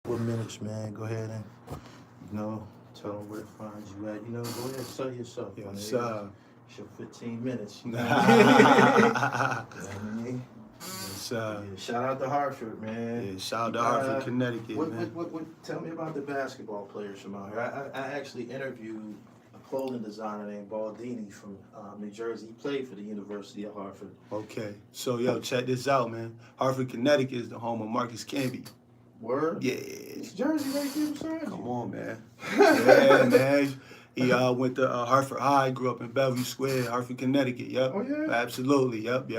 What minutes, man? Go ahead and, tell them where to find you at. Go ahead and sell yourself. Yes, It's your 15 minutes. You know what I mean? Yes, Yeah, shout out to Hartford, man. Yeah, shout out to Hartford, Connecticut, man. Tell me about the basketball players from out here. I actually interviewed a clothing designer named Baldini from New Jersey. He played for the University of Hartford. Okay, so yo, check this out, man. Hartford, Connecticut is the home of Marcus Camby. Word? Yeah. It's Jersey right there beside you. Come on, man. Yeah, man. He went to Hartford High, grew up in Bellevue Square, Hartford, Connecticut. Yep. Oh, yeah? Absolutely. Yep.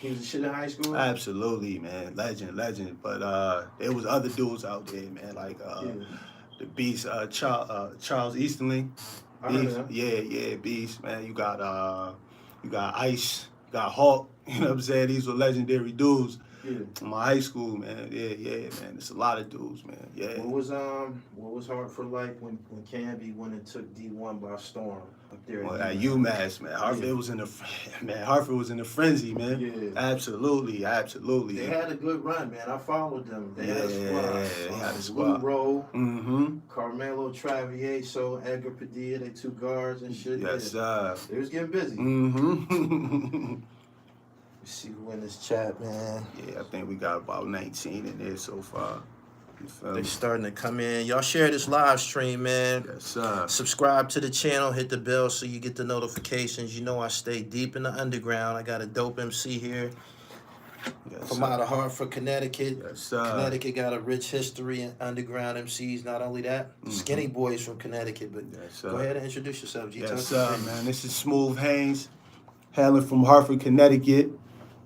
He was a shit in high school? Absolutely, man. Legend. But there was other dudes out there, man, like the Beast, Charles Easterling. Beast. Yeah, Beast, man. You got Ice, you got Hawk. You know what I'm saying? These were legendary dudes. Yeah. In my high school, man. Yeah, man. It's a lot of dudes, man. Yeah. What was Hartford like when Camby went and took D1 by storm up there? Well, at UMass, man. Hartford was in Hartford was in a frenzy, man. Yeah. Absolutely. They had a good run, man. I followed them. They had a squad. They had a squad. Lou Rowe, Mm-hmm. Carmelo Travieso, Edgar Padilla, they two guards and shit. Yes, They was getting busy. Mm-hmm. Let's see who in this chat, man. Yeah, I think we got about 19 in there so far. You feel They me? starting to come in. Y'all share this live stream, man. Yes, sir. Subscribe to the channel, hit the bell so you get the notifications. You know I stay deep in the underground. I got a dope MC here Yes, from sir. out of Hartford, Connecticut. Yes, sir. Connecticut got a rich history in underground MCs. Not only that, Skinny Boys from Connecticut. But Yes, sir. go ahead and introduce yourself, G. Yes, sir, man. This is Smooth Haynes, hailing from Hartford, Connecticut.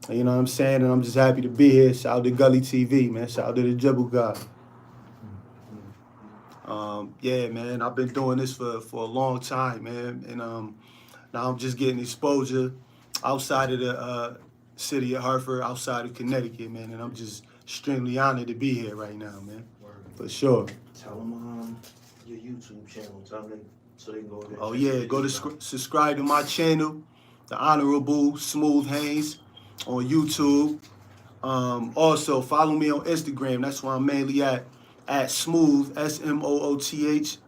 You know what I'm saying? And I'm just happy to be here. Shout out to Gully TV, man. Shout out to the Dribble God. Yeah, man. I've been doing this for a long time, man. And now I'm just getting exposure outside of the city of Hartford, outside of Connecticut, man. And I'm just extremely honored to be here right now, man. For sure. Tell them your YouTube channel. Tell them so they can go there. Oh, yeah. Go to subscribe to my channel, The Honorable Smooth Haynes, on YouTube. Also, follow me on Instagram. That's where I'm mainly at Smooth, SMOOTH _Haynes.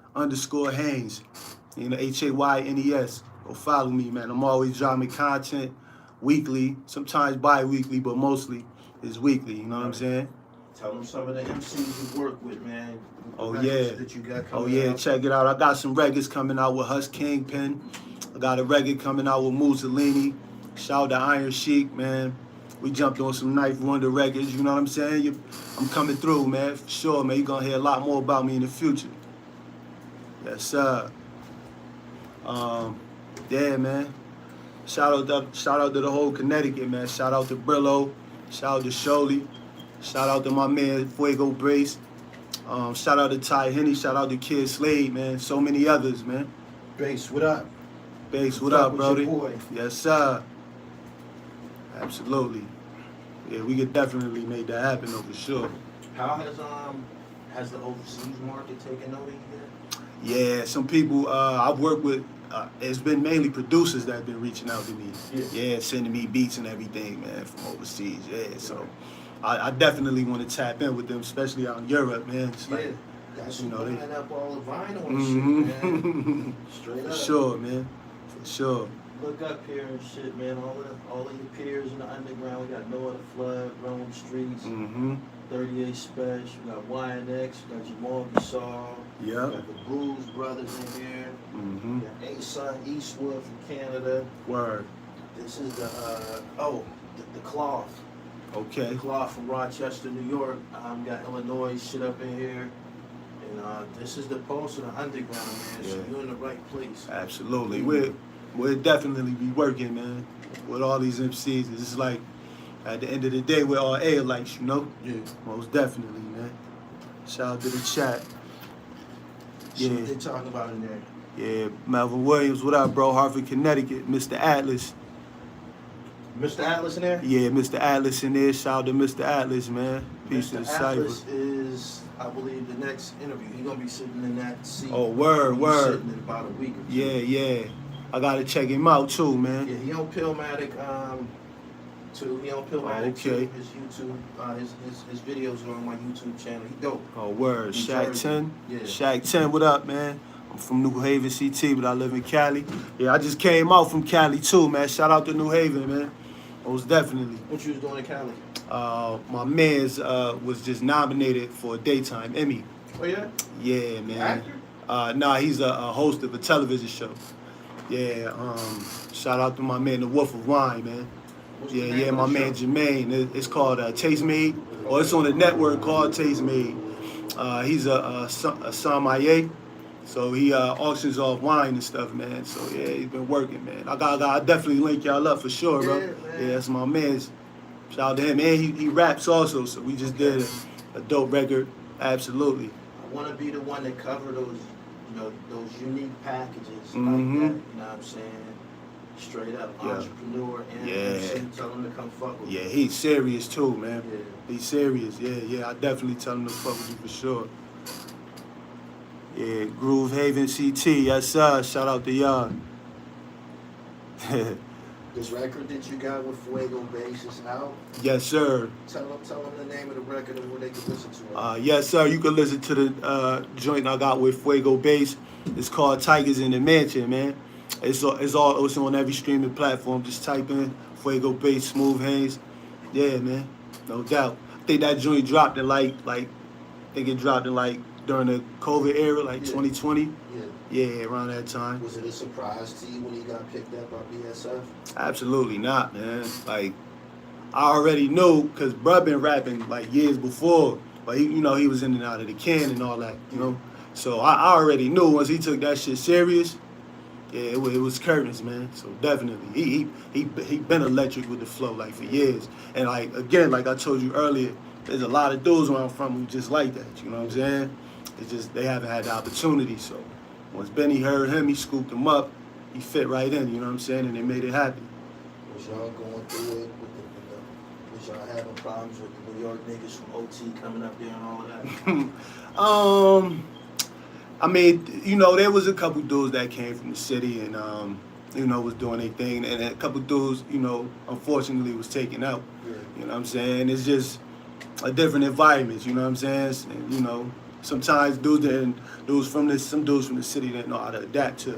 HAYNES. Go follow me, man. I'm always dropping content weekly, sometimes bi-weekly, but mostly it's weekly. You know what I'm saying? Tell them some of the MCs you work with, man. Oh, yeah. That you got coming out. Check it out. I got some records coming out with Hus Kingpin. I got a record coming out with Mussolini. Shout out to Iron Sheik, man. We jumped on some Knife Wonder records, you know what I'm saying? I'm coming through, man, for sure, man. You're going to hear a lot more about me in the future. Yes, sir. Yeah, man. Shout out to the whole Connecticut, man. Shout out to Brillo. Shout out to Sholey. Shout out to my man, Fuego Brace. Shout out to Ty Henny. Shout out to Kid Slade, man. So many others, man. Bass, what up? Bass, what up, brody? Boy. Yes, sir. Absolutely. Yeah, we could definitely make that happen, though, for sure. How has the overseas market taken over here? Yeah, some people I've worked with, it's been mainly producers that have been reaching out to me. Yeah, sending me beats and everything, man, from overseas. Yeah, so I definitely want to tap in with them, especially out in Europe, man. It's like, that's you know, they up all the vinyl and shit, man. Straight up. For sure, man. For sure. Look up here and shit, man. All of your peers in the underground. We got No Other Flood, Rolling Streets, 38 Special. We got YNX. We got Jamal Gasol. Yep. We got the Blues Brothers in here. We got A-Son Eastwood from Canada. Word. This is the Cloth. Okay. The Cloth from Rochester, New York. We got Illinois shit up in here. And this is the pulse of the underground, man. So you're in the right place. Absolutely. We'll definitely be working, man, with all these MCs. It's like, at the end of the day, we're all A-likes, you know? Yeah. Most definitely, man. Shout out to the chat. Yeah. What they talking about in there? Yeah, Melvin Williams, what up, bro? Hartford, Connecticut. Mr. Atlas. Mr. Atlas in there? Yeah, Mr. Atlas in there. Shout out to Mr. Atlas, man. Peace to the cypher. Atlas is, I believe, the next interview. He's going to be sitting in that seat. Oh, word. Sitting in about a week or two. Yeah. I gotta check him out too, man. Yeah, he on Pillmatic. too. He on Pillmatic Okay. too. His YouTube, his videos are on my YouTube channel. He dope. Oh, word. New Shaq Jersey. 10. Yeah. Shaq 10, what up, man? I'm from New Haven, CT, but I live in Cali. Yeah, I just came out from Cali too, man. Shout out to New Haven, man. Most definitely. What you was doing in Cali? My man's was just nominated for a daytime Emmy. Oh yeah. Yeah, man. Actor? Nah, he's a host of a television show. Yeah, shout out to my man, the Wolf of Wine, man. What's the Yeah, name my of the man show? Jermaine. It's called Taste Made, or it's on a network called Taste Made. He's a sommelier, so he auctions off wine and stuff, man. So yeah, he's been working, man. I definitely link y'all up for sure, bro. Yeah, man. Yeah, that's my man's. Shout out to him, and he raps also. So we just did a dope record, absolutely. I want to be the one that cover those, those unique packages like that. Mhm. You know what I'm saying? Straight up Yeah. entrepreneur and Yeah. MC, tell them to come fuck with Yeah, me. he's serious too, man. Yeah. He's serious. Yeah. I definitely tell him to fuck with you for sure. Yeah, Groove Haven CT, yes sir. Shout out to y'all. This record that you got with Fuego Bass is out. Yes sir. Tell them the name of the record and where they can listen to it. Yes sir. You can listen to the joint I got with Fuego Bass. It's called Tigers in the Mansion, man. It's on every streaming platform. Just type in Fuego Bass, Smooth Haynes. Yeah, man. No doubt. I think that joint dropped in like during the COVID era, like Yeah. 2020. Yeah. Yeah, around that time. Was it a surprise to you when he got picked up by BSF? Absolutely not, man. Like, I already knew, because bruh been rapping like years before, but he was in and out of the can and all that, you know? So I already knew once he took that shit serious, yeah, it was curtains, man. So definitely, he been electric with the flow like for years. And like again, like I told you earlier, there's a lot of dudes where I'm from who just like that. You know what I'm saying? It's just they haven't had the opportunity. So once Benny heard him, he scooped him up. He fit right in. You know what I'm saying? And they made it happen. Was y'all going through it was y'all having problems with the New York niggas from OT coming up there and all of that? I mean, there was a couple dudes that came from the city and, was doing their thing. And a couple dudes, unfortunately was taken out. Yeah. You know what I'm saying? It's just a different environment, you know what I'm saying? And, sometimes some dudes from the city didn't know how to adapt to,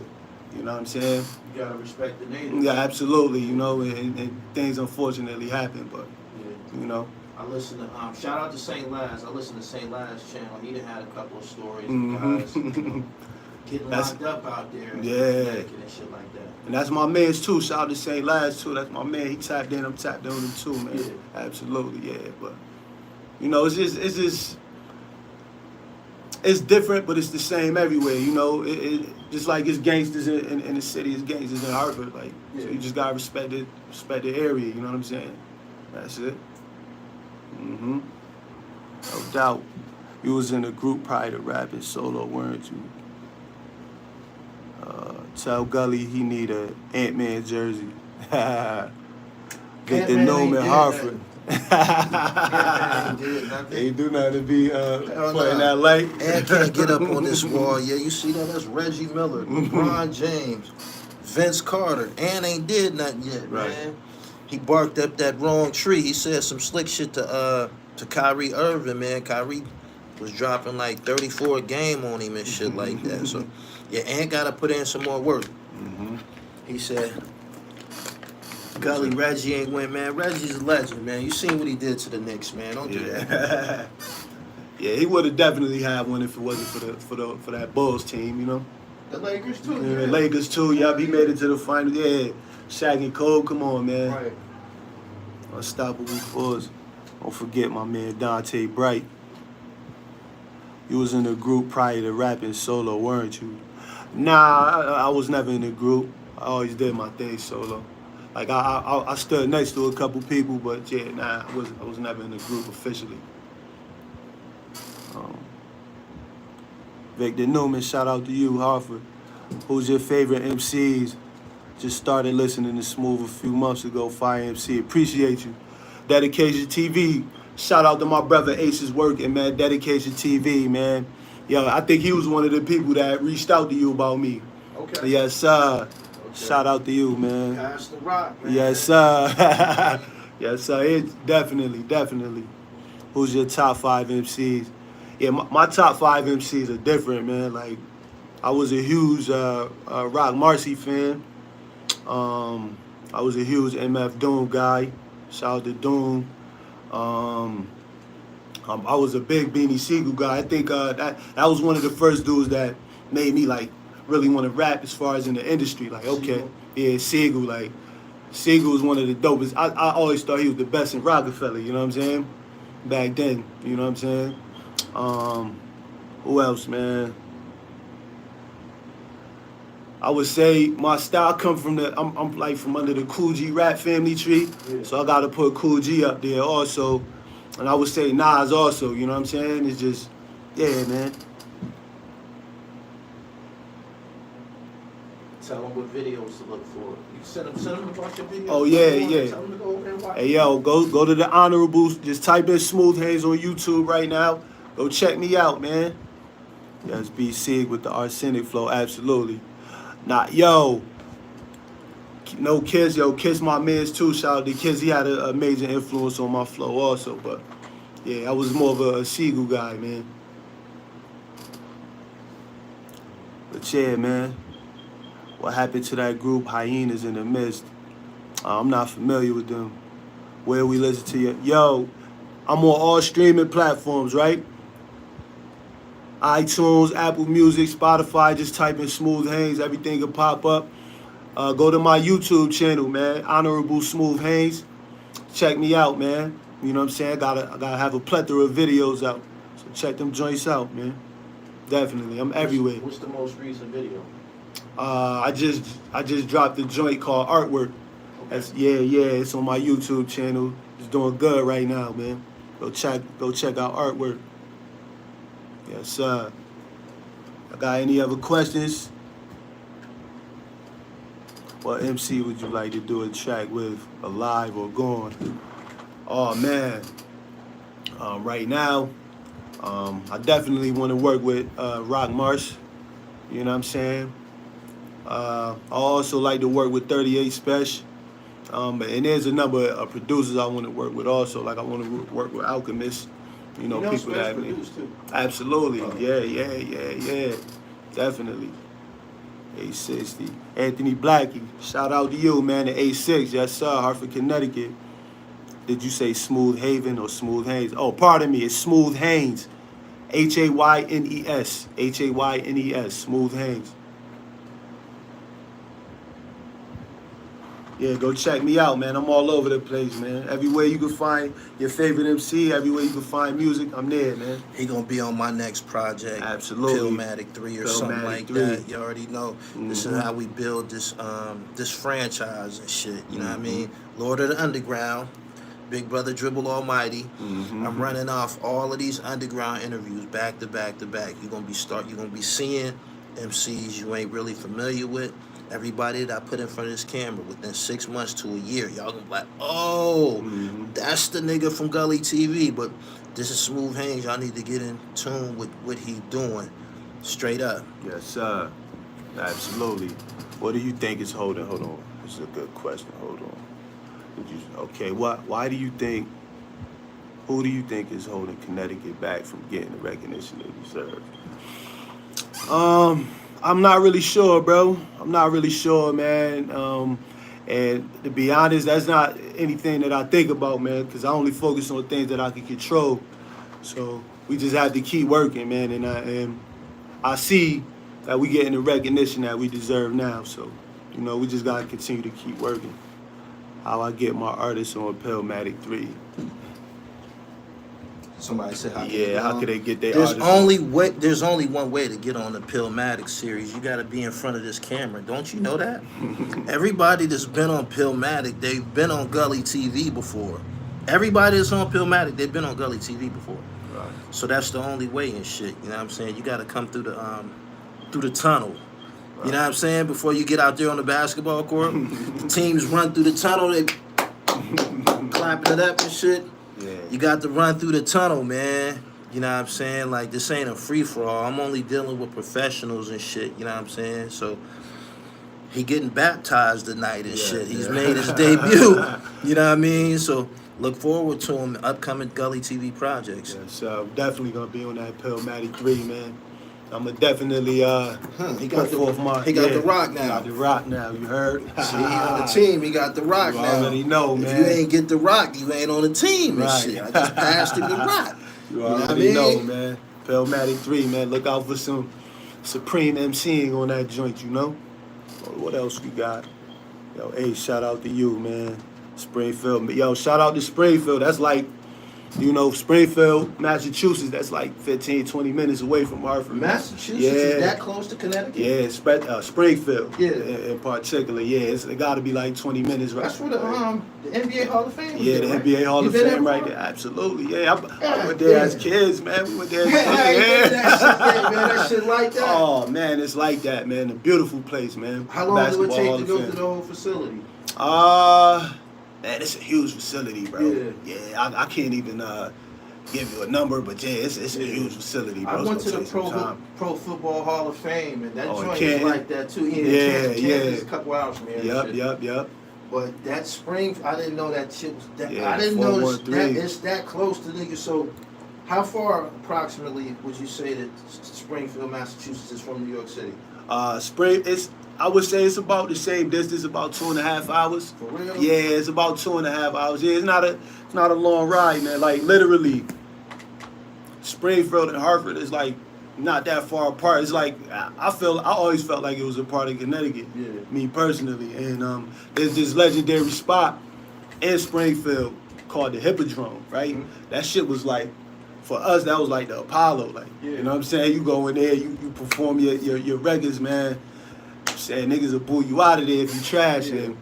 you know what I'm saying? You gotta respect the natives. Yeah, absolutely, and things unfortunately happen, but, Yeah. I listen to shout out to St. Laz. I listen to St. Laz channel. He done had a couple of stories of guys getting locked up out there in Connecticut and shit like that. And that's my man's too. Shout out to St. Laz too. That's my man. He tapped in. I'm tapped in with him too, man. Yeah. Absolutely, yeah. But it's different, but it's the same everywhere. It just like it's gangsters in the city, it's gangsters in Hartford. Like, so you just gotta respect the area. You know what I'm saying? That's it. No doubt. You was in a group prior to rapping solo, weren't you? Tell Gully he need a Ant-Man jersey. Victor Newman, Hartford. They do not to be putting that light. Ant can't get up on this wall. Yeah, you see that? That's Reggie Miller, LeBron James, Vince Carter. Ant ain't did nothing yet, Right. man. He barked up that wrong tree. He said some slick shit to Kyrie Irving, man. Kyrie was dropping like 34 a game on him and shit like that. So, yeah, Ant got to put in some more work. He said, Gully, Reggie ain't win, man. Reggie's a legend, man. You seen what he did to the Knicks, man. Don't do that. Yeah, he would have definitely had one if it wasn't for that Bulls team, you know. The Lakers, too. Yeah, the Lakers too. Yup, he made it to the final. Yeah, Shaq and Cole, come on, man. Right. Unstoppable force. Don't forget my man Dante Bright. You was in the group prior to rapping solo, weren't you? Nah, I was never in the group. I always did my thing solo. Like I stood next to a couple people, but yeah, nah, I was never in the group officially. Victor Newman, shout out to you, Hartford. Who's your favorite MCs? Just started listening to Smooth a few months ago. Fire MC, appreciate you. Dedication TV, shout out to my brother Ace's working, man. Dedication TV, man. Yo, I think he was one of the people that reached out to you about me. Okay. Yes, sir. Okay. Shout out to you, man. Pass the rock, man. Yes, sir. Yeah, so it's definitely. Who's your top 5 MCs? Yeah, my top 5 MCs are different, man. Like, I was a huge Rock Marcy fan. Um, I was a huge MF Doom guy. Shout out to Doom. Um, I was a big Beanie Siegel guy. I think that was one of the first dudes that made me like really want to rap as far as in the industry. Like, okay, yeah, Siegel. Like, Siegel was one of the dopest. I always thought he was the best in Rockefeller. You know what I'm saying? Back then, you know what I'm saying? Um, who else, man? I would say my style come from I'm like from under the Cool G rap family tree, so I gotta put Cool G up there also, and I would say Nas also. You know what I'm saying? It's just, yeah, man. Tell them what videos to look for. You send them to watch your videos. Oh yeah, yeah. Tell them to go over there and watch. Hey yo, go to the Honorable. Just type in Smooth Haynes on YouTube right now. Go check me out, man. Yes, B Sig with the arsenic flow, absolutely. Nah, yo, no Kiss, Kiss my mans too. Shout out to Kiss. He had a major influence on my flow also. But yeah, I was more of a Siegel guy, man. But yeah, man, what happened to that group Hyenas in the Mist? I'm not familiar with them. Where we listen to you? Yo, I'm on all streaming platforms, right? iTunes, Apple Music, Spotify, just type in Smooth Haynes, everything will pop up. Go to my YouTube channel, man, Honorable Smooth Haynes. Check me out, man. You know what I'm saying? I gotta have a plethora of videos out. So check them joints out, man. Definitely, I'm everywhere. What's the most recent video? I just dropped a joint called Artwork. That's it's on my YouTube channel. It's doing good right now, man. Go check out Artwork. Yes, sir. I got any other questions? What MC would you like to do a track with, alive or gone? Oh man. Right now, I definitely want to work with Rock Marsh. You know what I'm saying? I also like to work with 38 Special. And there's a number of producers I want to work with also. Like I want to work with Alchemist. You know people that produce too. Absolutely. Yeah. Definitely. 860. Anthony Blackie. Shout out to you, man. The 86. Yes, sir. Hartford, Connecticut. Did you say Smooth Haven or Smooth Haynes? Oh, pardon me. It's Smooth Haynes. Haynes. Haynes. Smooth Haynes. Yeah, go check me out, man. I'm all over the place, man. Everywhere you can find your favorite MC, everywhere you can find music, I'm there, man. He gonna be on my next project. Absolutely. Pillmatic 3 or something like 3. That. You already know. Mm-hmm. This is how we build this this franchise and shit. You know what I mean? Lord of the Underground, Big Brother Dribble Almighty. Mm-hmm. I'm running off all of these underground interviews back to back to back. You're gonna be seeing MCs you ain't really familiar with. Everybody that I put in front of this camera within 6 months to a year, y'all gonna be like, oh, that's the nigga from Gully TV. But this is Smooth Haynes. Y'all need to get in tune with what he doing. Straight up. Yes, sir. Absolutely. What do you think is holding? Hold on. This is a good question. Hold on. Why do you think, who do you think is holding Connecticut back from getting the recognition it deserves? I'm not really sure, bro. I'm not really sure, man. And to be honest, that's not anything that I think about, man, because I only focus on things that I can control. So we just have to keep working, man. And I see that we getting the recognition that we deserve now. So, we just got to continue to keep working. How I get my artists on Pillmatic 3. Somebody said, how could they get their There's artists there's only one way to get on the Pillmatic series. You got to be in front of this camera. Don't you know that? Everybody that's been on Pillmatic, they've been on Gully TV before. Everybody that's on Pillmatic, they've been on Gully TV before. Right. So that's the only way and shit. You know what I'm saying? You got to come through the tunnel. Right. You know what I'm saying? Before you get out there on the basketball court, the teams run through the tunnel, they clapping it up and shit. Yeah. You got to run through the tunnel, man. You know what I'm saying? Like, this ain't a free-for-all. I'm only dealing with professionals and shit, you know what I'm saying? So, he getting baptized tonight and shit. He's yeah. made his debut. You know what I mean? So look forward to him upcoming Gully TV projects. Yeah, so definitely gonna be on that Pillmatic 3, man. I'm gonna definitely He got the rock now. Got the rock now. You heard? See, he on the team. He got the rock You now. already know, man. If you ain't get the rock, you ain't on the team and Right. shit. I just passed him the rock. You what I already know, mean? man. Pillmatic 3, man. Look out for some supreme MCing on that joint, you know? What else we got? Yo, hey, shout out to you, man. Springfield. Yo, shout out to Springfield. That's like, you know, Springfield, Massachusetts, that's like 15, 20 minutes away from Hartford. Massachusetts is that close to Connecticut? Yeah, Springfield. Yeah. In particular, yeah. It got to be like 20 minutes, right? That's where the NBA Hall of Fame is. Yeah, there, the right? NBA Hall You of been Fame there right before? there. Absolutely, yeah. I went there as kids, man. We went there as I ain't been to kids. that shit yet, man. That shit like that. Oh, man, it's like that, man. A beautiful place, man. How long do it Basketball take Hall to of go Fame. through the whole facility? Man, it's a huge facility, bro. Yeah, I can't even give you a number, but yeah, it's a huge facility, bro. I went to the It's gonna take some time. Pro Football Hall of Fame, and that joint is Canton? like that too. Yeah, Canton is a couple hours from here. and shit. Yep. But that I didn't know that shit was that. Yeah, I didn't know that 413. it's that close to niggas. So, how far approximately would you say that Springfield, Massachusetts, is from New York City? I would say it's about the same distance, about 2.5 hours. For real? Yeah, it's about 2.5 hours. Yeah, it's not a long ride, man. Like literally, Springfield and Hartford is like not that far apart. It's like I always felt like it was a part of Connecticut. Yeah. Me personally, and there's this legendary spot in Springfield called the Hippodrome, right? Mm-hmm. That shit was like, for us, that was like the Apollo. Like, you know what I'm saying? You go in there, you perform your records, man. Saying niggas will boo you out of there if you trash. Yeah. And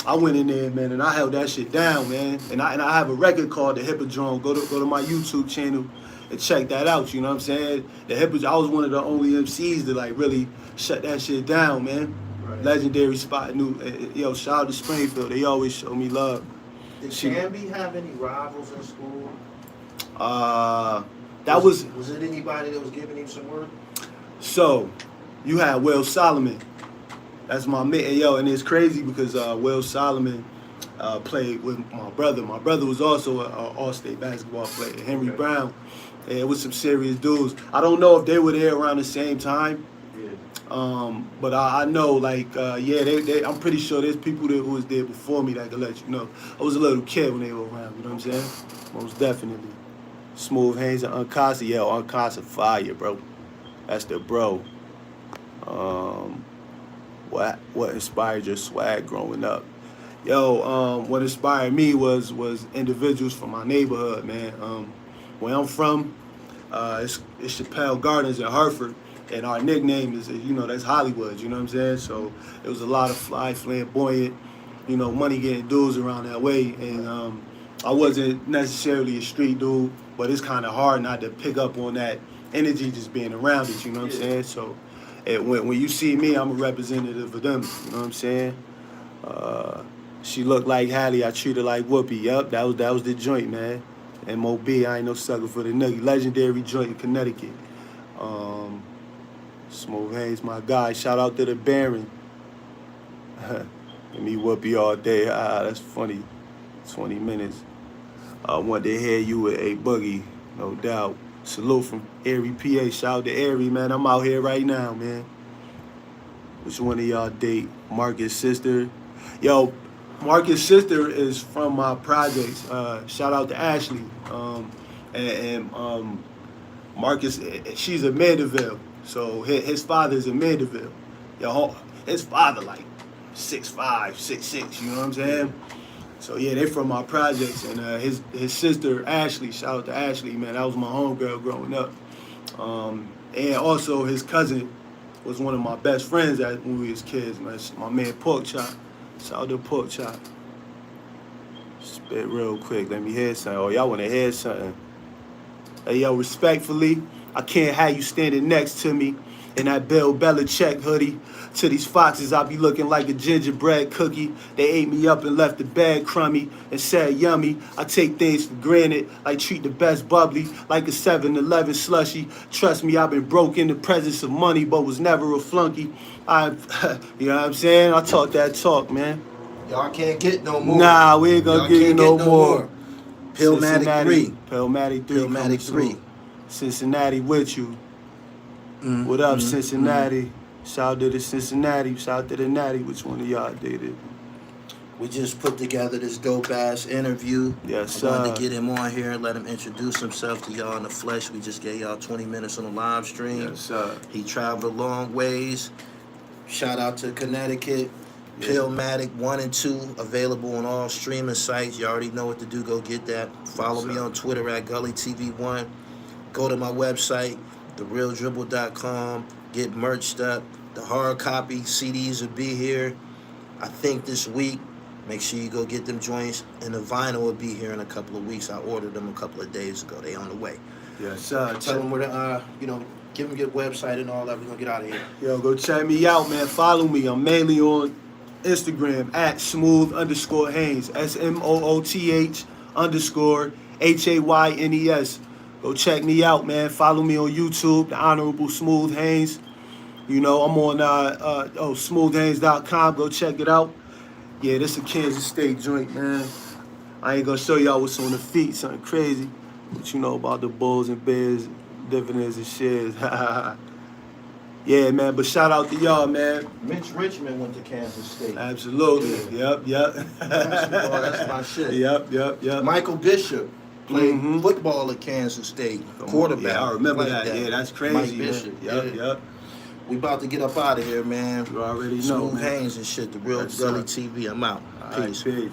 I went in there, man, and I held that shit down, man. And I have a record called the Hippodrome. Go to my YouTube channel and check that out. You know what I'm saying? The Hippodrome. I was one of the only MCs that like really shut that shit down, man. Right. Legendary spot. Yo, shout out to Springfield. They always show me love. Did Canby have any rivals in school? Was it anybody that was giving him some work? So, you had Will Solomon. That's my man. Yo, and it's crazy because Will Solomon played with my brother. My brother was also an all-state basketball player, Henry Brown. And it was some serious dudes. I don't know if they were there around the same time. Yeah. But I know, like, they I'm pretty sure there's people who was there before me that could let you know. I was a little kid when they were around, you know what I'm saying? Most definitely. Smooth Haynes and Uncasa. Yeah, Uncasa fire, bro. That's the bro. What inspired your swag growing up? Yo, what inspired me was individuals from my neighborhood, man. Where I'm from, it's Chappelle Gardens in Hartford, and our nickname is, that's Hollywood, you know what I'm saying? So it was a lot of fly, flamboyant, money getting dudes around that way, and I wasn't necessarily a street dude, but it's kind of hard not to pick up on that energy just being around it, you know what I'm saying? So when you see me, I'm a representative of them, you know what I'm saying? She looked like Hallie, I treat her like Whoopi. Yup, that was the joint, man. M.O.B., I ain't no sucker for the noogie. Legendary joint in Connecticut. Smooth Haynes, my guy. Shout out to the Baron. And me Whoopi all day. That's funny. 20 minutes. I want to hear you with a boogie, no doubt. Salute from Erie, PA. Shout out to Erie, man. I'm out here right now, man. Which one of y'all date Marcus' sister? Yo, Marcus' sister is from my projects. Shout out to Ashley. Marcus, she's a Mandeville. So his father's in Mandeville. Yo, his father like 6'5", 6'6", you know what I'm saying? So yeah, they from my projects, and his sister Ashley, shout out to Ashley, man, that was my homegirl growing up. And also his cousin was one of my best friends when we was kids, man. My man Pork Chop, shout out to Pork Chop. Spit real quick, let me hear something. Oh, y'all wanna hear something? Hey yo, respectfully, I can't have you standing next to me In that Bill Belichick hoodie. To these foxes, I be looking like a gingerbread cookie. They ate me up and left the bag crummy and said yummy. I take things for granted, like treat the best bubbly, like a 7-Eleven slushy. Trust me, I've been broke in the presence of money, but was never a flunky. You know what I'm saying? I talk that talk, man. Y'all can't get no more. Nah, we ain't gonna give you no more. Pillmatic 3. Pillmatic 3. Pillmatic 3. Cincinnati with you. What up, Cincinnati? Shout out to the Cincinnati. Shout out to the Natty. Which one of y'all did it? We just put together this dope ass interview. Yes, I wanted to get him on here and let him introduce himself to y'all in the flesh. We just gave y'all 20 minutes on the live stream. Yes, sir. He traveled a long ways. Shout out to Connecticut. Yeah. Pillmatic 1 and 2 available on all streaming sites. You already know what to do. Go get that. Follow me on Twitter at Gully TV1. Go to my website, therealdribble.com. Get merched up. The hard copy CDs will be here, I think, this week. Make sure you go get them joints. And the vinyl will be here in a couple of weeks. I ordered them a couple of days ago. They on the way. Yes, sir. Tell them where to, give them your website and all that. We're going to get out of here. Yo, go check me out, man. Follow me. I'm mainly on Instagram at @smooth_Haynes. SMOOTH_HAYNES. Go check me out, man. Follow me on YouTube, The Honorable Smooth Haynes. You know, I'm on smoothhaynes.com. Go check it out. Yeah, this is a Kansas State joint, man. I ain't gonna show y'all what's on the feet, something crazy. But you know about the Bulls and Bears, dividends and shares. Yeah, man, but shout out to y'all, man. Mitch Richmond went to Kansas State. Absolutely. Yeah. Yep. Basketball, that's my shit. Yep. Michael Bishop played football at Kansas State, quarterback. Yeah, I remember that. Yeah, that's crazy. Mike Bishop. Yep. We about to get up out of here, man. You already know, Smooth man. Haynes and shit, the real Gully TV. I'm out. Peace. Peace.